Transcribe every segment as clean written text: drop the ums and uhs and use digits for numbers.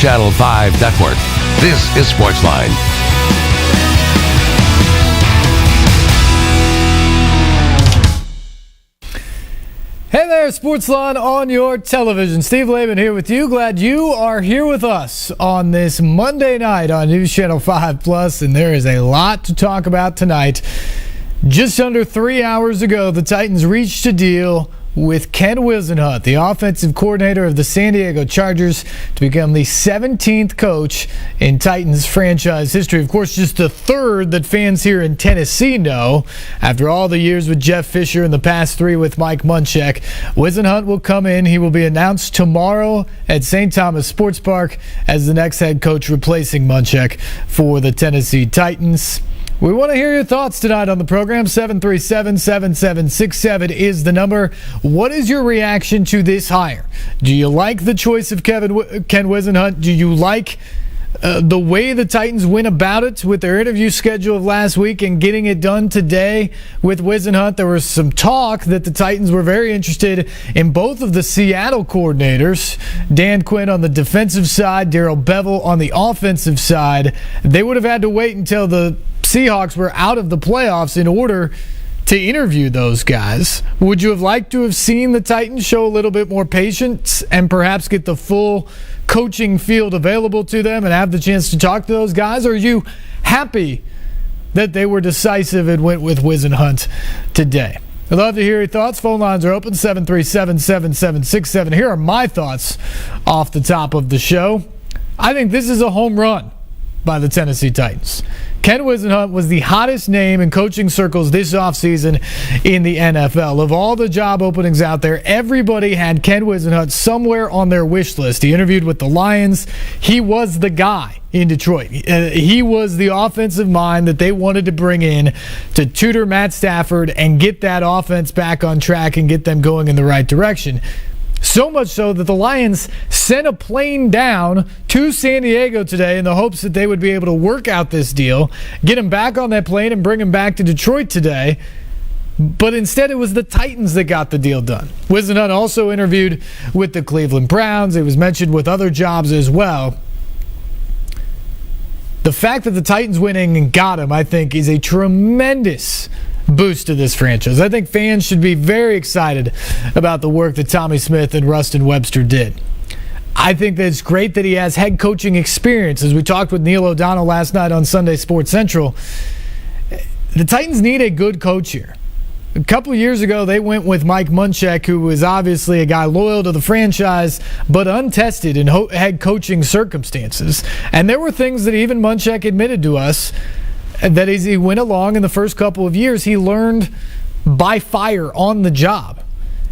Channel 5 Network. This is SportsLine. Hey there, SportsLine on your television. Steve Laban here with you. Glad you are here with us on this Monday night on News Channel 5 Plus, and there is a lot to talk about tonight. Just under 3 hours ago, the Titans reached a deal with Ken Whisenhunt, the offensive coordinator of the San Diego Chargers, to become the 17th coach in Titans franchise history. Of course, just the third that fans here in Tennessee know. After all the years with Jeff Fisher and the past 3 with Mike Munchak, Whisenhunt will come in. He will be announced tomorrow at St. Thomas Sports Park as the next head coach replacing Munchak for the Tennessee Titans. We want to hear your thoughts tonight on the program. 737-7767 is the number. What is your reaction to this hire? Do you like the choice of Ken Whisenhunt? Do you like the way the Titans went about it with their interview schedule of last week and getting it done today with Whisenhunt? There was some talk that the Titans were very interested in both of the Seattle coordinators, Dan Quinn on the defensive side, Darrell Bevell on the offensive side. They would have had to wait until the Seahawks were out of the playoffs in order to interview those guys. Would you have liked to have seen the Titans show a little bit more patience and perhaps get the full coaching field available to them and have the chance to talk to those guys? Or are you happy that they were decisive and went with Whisenhunt today? I'd love to hear your thoughts. Phone lines are open, 737-7767. Here are my thoughts off the top of the show. I think this is a home run by the Tennessee Titans. Ken Whisenhunt was the hottest name in coaching circles this offseason in the NFL. Of all the job openings out there, everybody had Ken Whisenhunt somewhere on their wish list. He interviewed with the Lions. He was the guy in Detroit. He was the offensive mind that they wanted to bring in to tutor Matt Stafford and get that offense back on track and get them going in the right direction. So much so that the Lions sent a plane down to San Diego today in the hopes that they would be able to work out this deal, get him back on that plane and bring him back to Detroit today. But instead, it was the Titans that got the deal done. Whisenhunt also interviewed with the Cleveland Browns. It was mentioned with other jobs as well. The fact that the Titans winning and got him, I think, is a tremendous boost to this franchise. I think fans should be very excited about the work that Tommy Smith and Rustin Webster did. I think that it's great that he has head coaching experience. As we talked with Neil O'Donnell last night on Sunday Sports Central, the Titans need a good coach here. A couple of years ago, they went with Mike Munchak, who was obviously a guy loyal to the franchise, but untested in head coaching circumstances. And there were things that even Munchak admitted to us that as he went along in the first couple of years, he learned by fire on the job.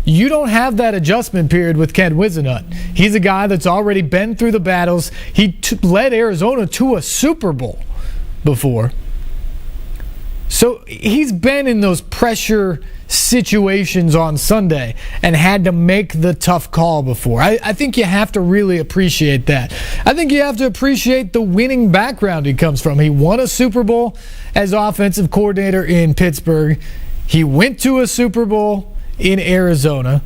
You don't have that adjustment period with Ken Whisenhunt. He's a guy that's already been through the battles. He led Arizona to a Super Bowl before. So he's been in those pressure situations on Sunday and had to make the tough call before. I think you have to really appreciate that. I think you have to appreciate the winning background he comes from. He won a Super Bowl as offensive coordinator in Pittsburgh. He went to a Super Bowl in Arizona.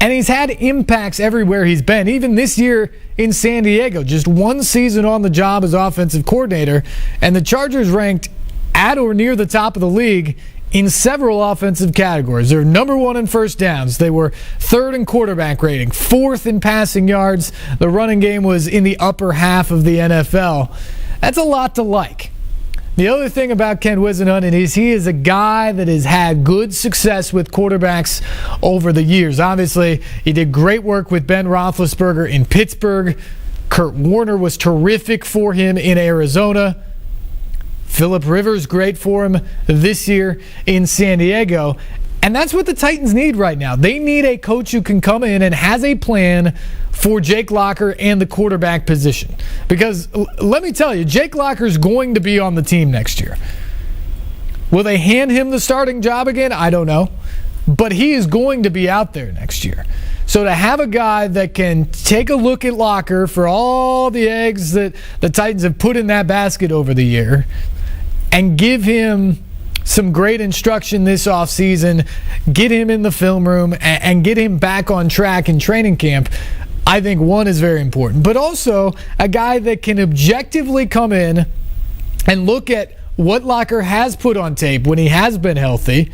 And he's had impacts everywhere he's been, even this year in San Diego. Just one season on the job as offensive coordinator, and the Chargers ranked at or near the top of the league in several offensive categories. They're number 1 in first downs. They were 3rd in quarterback rating, 4th in passing yards. The running game was in the upper half of the NFL. That's a lot to like. The other thing about Ken Whisenhunt is he is a guy that has had good success with quarterbacks over the years. Obviously, he did great work with Ben Roethlisberger in Pittsburgh. Kurt Warner was terrific for him in Arizona. Phillip Rivers, great for him this year in San Diego. And that's what the Titans need right now. They need a coach who can come in and has a plan for Jake Locker and the quarterback position. Because let me tell you, Jake Locker's going to be on the team next year. Will they hand him the starting job again? I don't know. But he is going to be out there next year. So to have a guy that can take a look at Locker for all the eggs that the Titans have put in that basket over the year and give him some great instruction this offseason, get him in the film room, and get him back on track in training camp, I think one is very important, but also a guy that can objectively come in and look at what Locker has put on tape when he has been healthy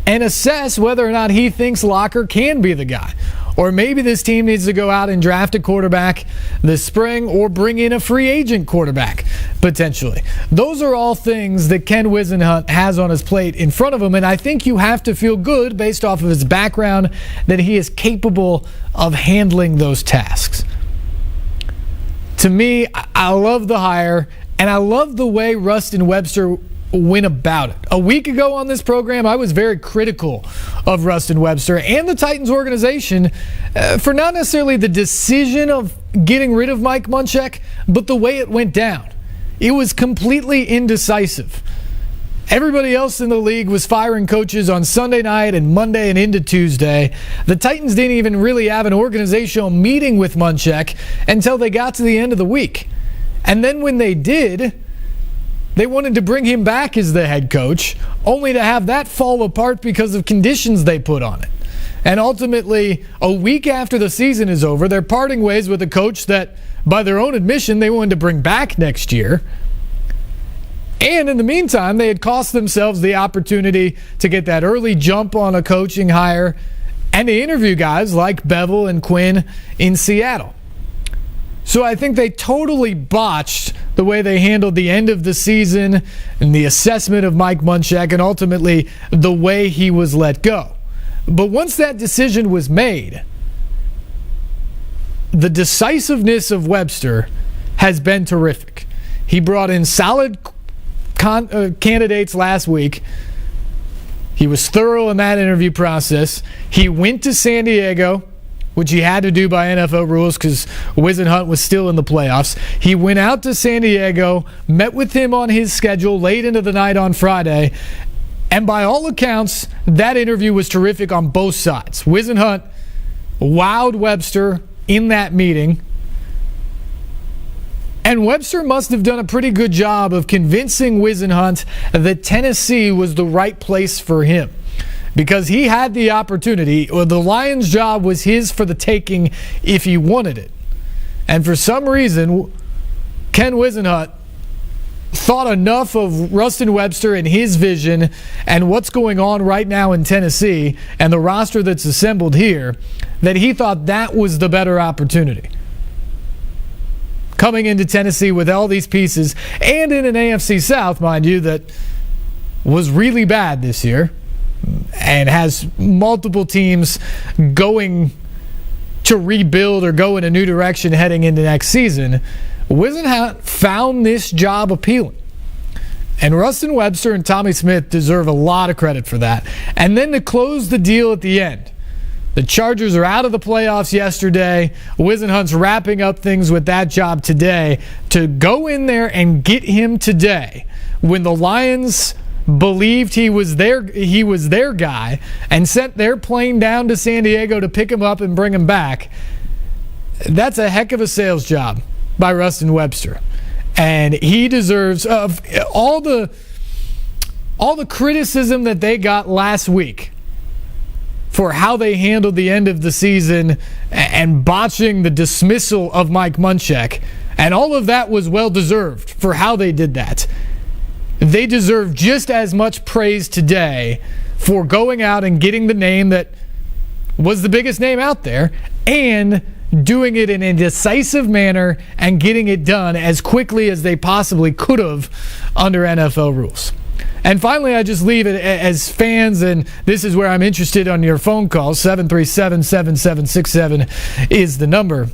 and assess whether or not he thinks Locker can be the guy. Or maybe this team needs to go out and draft a quarterback this spring or bring in a free agent quarterback, potentially. Those are all things that Ken Whisenhunt has on his plate in front of him, and I think you have to feel good based off of his background that he is capable of handling those tasks. To me, I love the hire, and I love the way Rustin Webster went about it. A week ago on this program, I was very critical of Rustin Webster and the Titans organization for not necessarily the decision of getting rid of Mike Munchak, but the way it went down. It was completely indecisive. Everybody else in the league was firing coaches on Sunday night and Monday and into Tuesday. The Titans didn't even really have an organizational meeting with Munchak until they got to the end of the week. And then when they did, they wanted to bring him back as the head coach, only to have that fall apart because of conditions they put on it. And ultimately, a week after the season is over, they're parting ways with a coach that, by their own admission, they wanted to bring back next year. And in the meantime, they had cost themselves the opportunity to get that early jump on a coaching hire and to interview guys like Bevel and Quinn in Seattle. So I think they totally botched the way they handled the end of the season and the assessment of Mike Munchak and ultimately the way he was let go. But once that decision was made, the decisiveness of Webster has been terrific. He brought in solid candidates last week. He was thorough in that interview process. He went to San Diego, which he had to do by NFL rules because Whisenhunt was still in the playoffs. He went out to San Diego, met with him on his schedule late into the night on Friday, and by all accounts, that interview was terrific on both sides. Whisenhunt wowed Webster in that meeting, and Webster must have done a pretty good job of convincing Whisenhunt that Tennessee was the right place for him. Because he had the opportunity, or the Lions' job was his for the taking if he wanted it. And for some reason, Ken Whisenhunt thought enough of Rustin Webster and his vision and what's going on right now in Tennessee and the roster that's assembled here that he thought that was the better opportunity. Coming into Tennessee with all these pieces and in an AFC South, mind you, that was really bad this year and has multiple teams going to rebuild or go in a new direction heading into next season, Whisenhunt found this job appealing. And Rustin Webster and Tommy Smith deserve a lot of credit for that. And then to close the deal at the end, the Chargers are out of the playoffs yesterday. Whisenhunt's wrapping up things with that job today. To go in there and get him today when the Lions believed he was their guy and sent their plane down to San Diego to pick him up and bring him back, that's a heck of a sales job by Rustin Webster. And he deserves all the criticism that they got last week for how they handled the end of the season and botching the dismissal of Mike Munchak. And all of that was well-deserved for how they did that. They deserve just as much praise today for going out and getting the name that was the biggest name out there and doing it in a decisive manner and getting it done as quickly as they possibly could have under NFL rules. And finally, I just leave it as fans, and this is where I'm interested on your phone calls. 737-7767 is the number.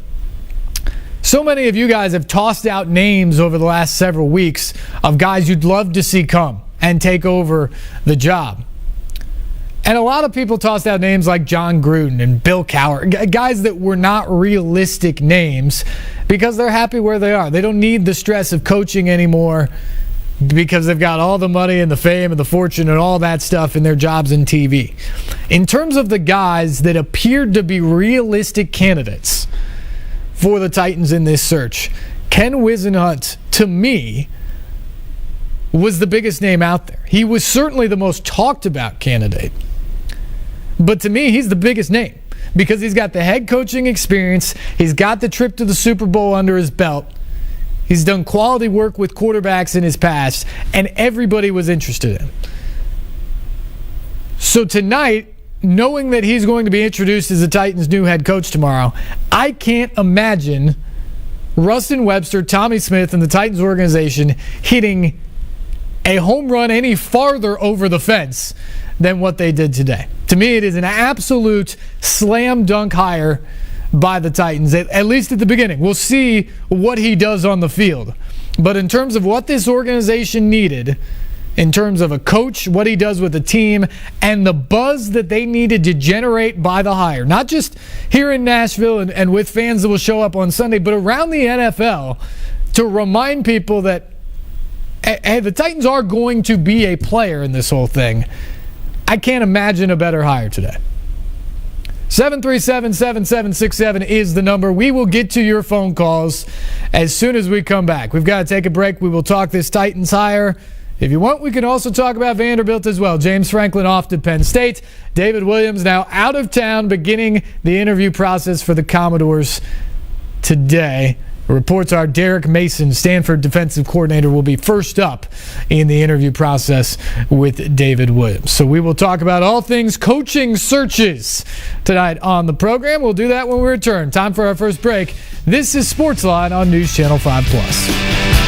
So many of you guys have tossed out names over the last several weeks of guys you'd love to see come and take over the job. And a lot of people tossed out names like John Gruden and Bill Cowher, guys that were not realistic names because they're happy where they are. They don't need the stress of coaching anymore because they've got all the money and the fame and the fortune and all that stuff in their jobs in TV. In terms of the guys that appeared to be realistic candidates for the Titans in this search, Ken Whisenhunt, to me, was the biggest name out there. He was certainly the most talked about candidate. But to me, he's the biggest name because he's got the head coaching experience. He's got the trip to the Super Bowl under his belt. He's done quality work with quarterbacks in his past, and everybody was interested in him. So tonight, knowing that he's going to be introduced as the Titans' new head coach tomorrow, I can't imagine Rustin Webster, Tommy Smith, and the Titans organization hitting a home run any farther over the fence than what they did today. To me, it is an absolute slam dunk hire by the Titans, at least at the beginning. We'll see what he does on the field. But in terms of what this organization needed, in terms of a coach, what he does with the team, and the buzz that they needed to generate by the hire, not just here in Nashville and with fans that will show up on Sunday, but around the NFL, to remind people that hey, the Titans are going to be a player in this whole thing. I can't imagine a better hire today. 737-7767 is the number. We will get to your phone calls as soon as we come back. We've got to take a break. We will talk this Titans hire. If you want, we can also talk about Vanderbilt as well. James Franklin off to Penn State. David Williams now out of town, beginning the interview process for the Commodores today. Reports are Derek Mason, Stanford defensive coordinator, will be first up in the interview process with David Williams. So we will talk about all things coaching searches tonight on the program. We'll do that when we return. Time for our first break. This is SportsLine on News Channel 5+.